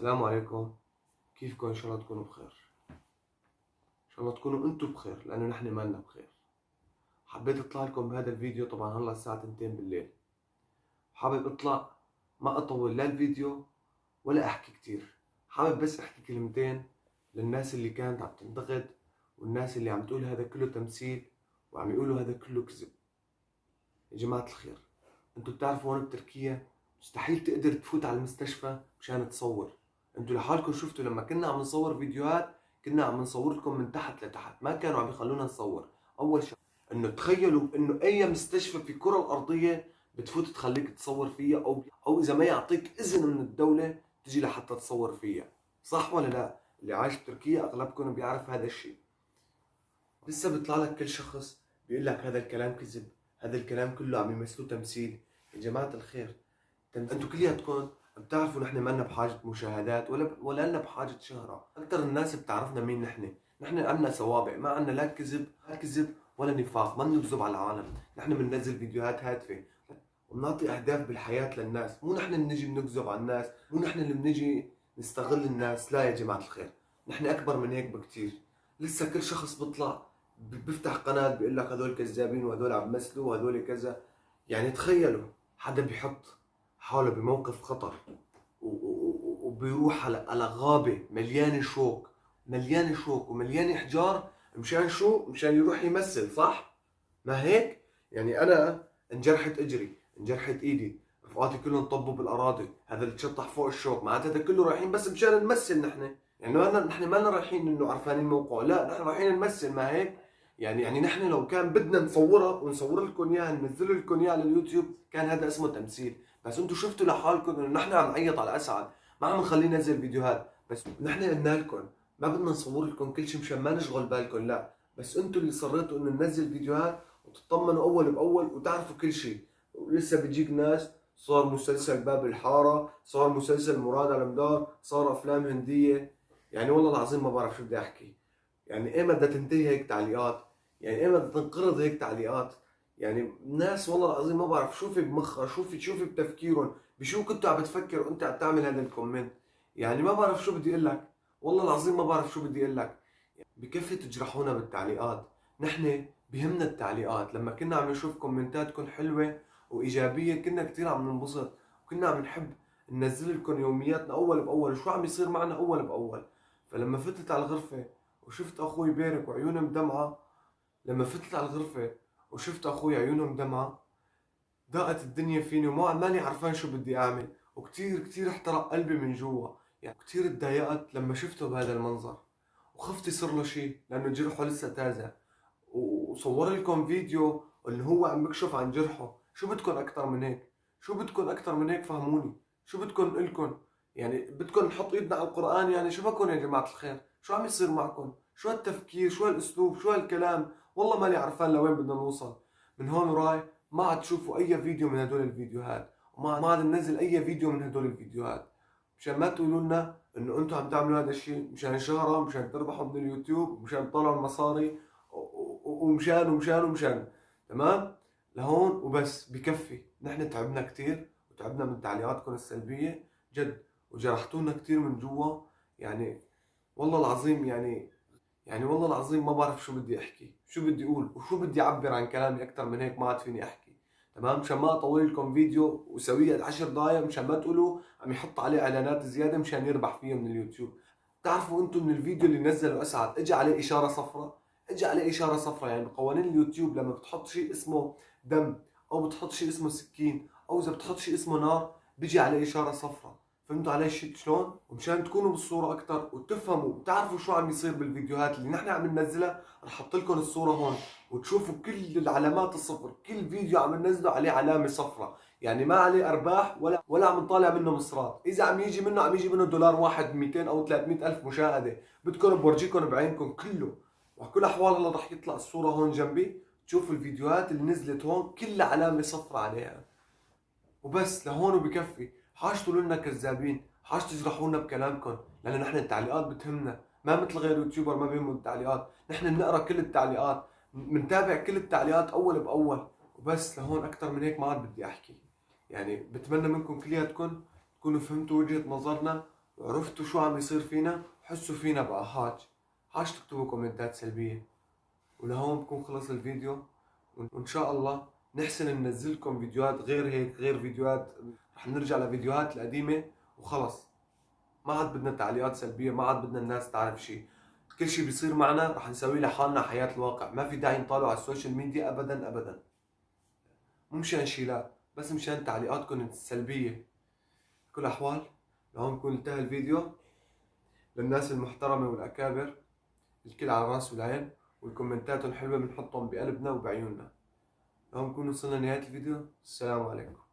السلام عليكم. كيفكم؟ ان شاء الله تكونوا بخير. ان شاء الله تكونوا انتم بخير لانه نحن مالنا بخير. حبيت اطلع لكم بهذا الفيديو، طبعا هلا الساعة 2 بالليل. حابب اطلع ما اطول لا الفيديو ولا احكي كتير. حابب بس احكي كلمتين للناس اللي كانت عم تنتقد والناس اللي عم تقول هذا كله تمثيل وعم يقولوا هذا كله كذب. يا جماعة الخير، انتم بتعرفوا هون بتركيا مستحيل تقدر تفوت على المستشفى مشان تصور. انتوا لحالكم شفتوا لما كنا عم نصور فيديوهات كنا عم نصور لكم من تحت لتحت، ما كانوا عم يخلونا نصور. اول شيء انه تخيلوا انه اي مستشفى في الكرة الارضية بتفوت تخليك تصور فيها او اذا ما يعطيك اذن من الدولة تجي لحتى تصور فيها. صح ولا لا؟ اللي عايش بتركيا اغلبكم بيعرف هذا الشيء. لسه بيطلع لك كل شخص بيقول لك هذا الكلام كذب، هذا الكلام كله عم يمثلوه تمثيل. يا جماعة الخير، انتوا كلياتكم بتعرفوا نحن ما لنا بحاجة مشاهدات ولا لنا بحاجة شهرة. أكثر الناس بتعرفنا مين نحن عنا سوابق، ما عنا لا كذب ولا نفاق، ما بنكذب على العالم. نحن بننزل فيديوهات هادفة وبنعطي أهداف بالحياة للناس، مو نحن بنجي بنكذب على الناس، مو نحن اللي بنجي نستغل الناس. لا يا جماعة الخير، نحن أكبر من هيك بكتير. لسه كل شخص بيطلع بيفتح قناة بيقول لك هذول كذابين وهذول عم يمثلوا وهذول كذا. يعني تخيلوا حدا بيحط حاله بموقف خطر وبيروح على غابة مليانة شوك ومليانة حجار مشان شو؟ مشان يروح يمثل. صح؟ ما هيك؟ يعني أنا انجرحت إجري، انجرحت إيدي، رفقاتي كلهم طبوا بالأراضي، هذا اللي تشطح فوق الشوك، معناتها هذا كله رايحين بس مشان نمثل. يعني نحن ما لنا رايحين إنه عرفانين موقعه، لا نحن رايحين نمثل. ما هيك؟ يعني نحن لو كان بدنا نصورها ونصور لكم اياها ننزل لكم اياها على اليوتيوب كان هذا اسمه تمثيل. بس انتم شفتوا لحالكم انه نحن عم نعيط على اسعد، ما عم نخليه ينزل فيديوهات. بس نحن قلنا لكم ما بدنا نصور لكم كل شيء مشان ما نشغل بالكم، لا بس انتم اللي صريتوا انه ننزل فيديوهات وتطمنوا اول باول وتعرفوا كل شيء. ولسه بتجيك ناس صار مسلسل باب الحارة، صار مسلسل مراد على مدار، صار افلام هندية. يعني والله العظيم ما بعرف شو بدي احكي. يعني ايه بدها تنتهي هيك تعليقات؟ يعني ايه بدها تنقرض هيك تعليقات؟ يعني الناس والله العظيم ما بعرف شو في بمخها، شو في بتفكيرهم، بشو كنتوا عم بتفكر وانت عم تعمل هذا الكومنت. يعني ما بعرف شو بدي اقول لك، والله العظيم ما بعرف شو بدي اقول لك. بكفي تجرحونا بالتعليقات. نحن بهمنا التعليقات. لما كنا عم نشوف كومنتاتكم حلوة وإيجابية كنا كتير عم ننبسط وكنا عم نحب ننزل لكم يومياتنا أول بأول وشو عم يصير معنا أول بأول. فلما فتت على الغرفة وشفت أخوي بيرك وعيونه مدمعة، لما فتت على الغرفة وشفت أخوي عيونه مدمعة ضاقت الدنيا فيني ماني عرفان شو بدي أعمل. وكتير احترق قلبي من جوا. يعني كتير اتضايقت لما شفته بهذا المنظر وخفت يصير له شيء لانه جرحه لسه تازه. وصور لكم فيديو انه هو عم بكشف عن جرحه. شو بدكم اكثر من هيك؟ شو بدكم اكثر من هيك؟ فهموني. شو بدكم نقول لكم؟ يعني بدكم نحط ايدنا على القرآن؟ يعني شو بكون يا جماعة الخير؟ شو عم يصير معكم؟ شو هالتفكير؟ شو هالاسلوب؟ شو هالكلام؟ والله ماني عرفان لوين بدنا نوصل. من هون وراي ما عاد تشوفوا اي فيديو من هدول الفيديوهات وما عاد ننزل اي فيديو من هدول الفيديوهات مشان ما تقولوا لنا انه انتم عم تعملوا هذا الشيء مشان شهرة، مشان تربحوا من اليوتيوب، مشان تطلعوا المصاري ومشان. تمام؟ لهون وبس بكفي. نحن تعبنا كتير وتعبنا من تعليقاتكم السلبية جد وجرحتونا كتير من جوا. يعني والله العظيم يعني والله العظيم ما بعرف شو بدي احكي، شو بدي اقول وشو بدي اعبر عن كلامي اكثر من هيك. ما عاد فيني احكي. تمام؟ مشان ما اطول لكم فيديو وسويه 10 دقائق مشان ما تقولوا عم يحط عليه اعلانات زياده مشان يربح فيه من اليوتيوب. بتعرفوا انتم من الفيديو اللي نزله اسعد اجى عليه اشاره صفراء؟ اجى عليه اشاره صفراء. يعني بقوانين اليوتيوب لما بتحط شيء اسمه دم او بتحط شيء اسمه سكين او اذا بتحط شيء اسمه نار بيجي عليه اشاره صفراء. فهمتوا علي شلون؟ ومشان تكونوا بالصورة أكثر وتفهموا وتعرفوا شو عم يصير بالفيديوهات اللي نحن عم ننزلها رح أحط لكم الصورة هون وتشوفوا كل العلامات الصفر. كل فيديو عم ننزله عليه علامة صفراء، يعني ما عليه أرباح ولا عم نطالع منه مصرات. إذا عم يجي منه دولار واحد 200 أو 300 ألف مشاهدة بدكم بورجيكم بعينكم كله. وعلى كل أحوال هلا رح يطلع الصورة هون جنبي تشوفوا الفيديوهات اللي نزلت هون كلها علامة صفراء عليها. وبس لهون وبكفي. حاج تقولوا لنا كذابين، حاج تجرحونا بكلامكم لانه نحن التعليقات بتهمنا. ما مثل غير يوتيوبر ما بيهمه التعليقات. نحن بنقرا كل التعليقات، بنتابع كل التعليقات اول باول. وبس لهون اكثر من هيك ما عاد بدي احكي. يعني بتمنى منكم كلياتكم تكونوا فهمتوا وجهة نظرنا وعرفتوا شو عم يصير فينا، حسوا فينا بقى. هاج تكتبوا كومنتات سلبية. ولهون بكون خلص الفيديو، وإن شاء الله نحسن ننزلكم فيديوهات غير هيك، غير فيديوهات. رح نرجع لفيديوهات القديمة وخلص. ما عاد بدنا تعليقات سلبية، ما عاد بدنا الناس تعرف شيء. كل شيء بيصير معنا رح نسويه لحالنا حياة الواقع. ما في داعي نطالع على السوشيال ميديا أبدا أبدا. مو مشان شيء، لا، بس مشان تعليقاتكم السلبية. بكل الأحوال لهون بكون انتهى الفيديو. للناس المحترمة والأكابر الكل على الراس والعين، والكومنتاتهم حلوة بنحطهم بقلبنا وبعيوننا. لهون بكون وصلنا لنهاية الفيديو. السلام عليكم.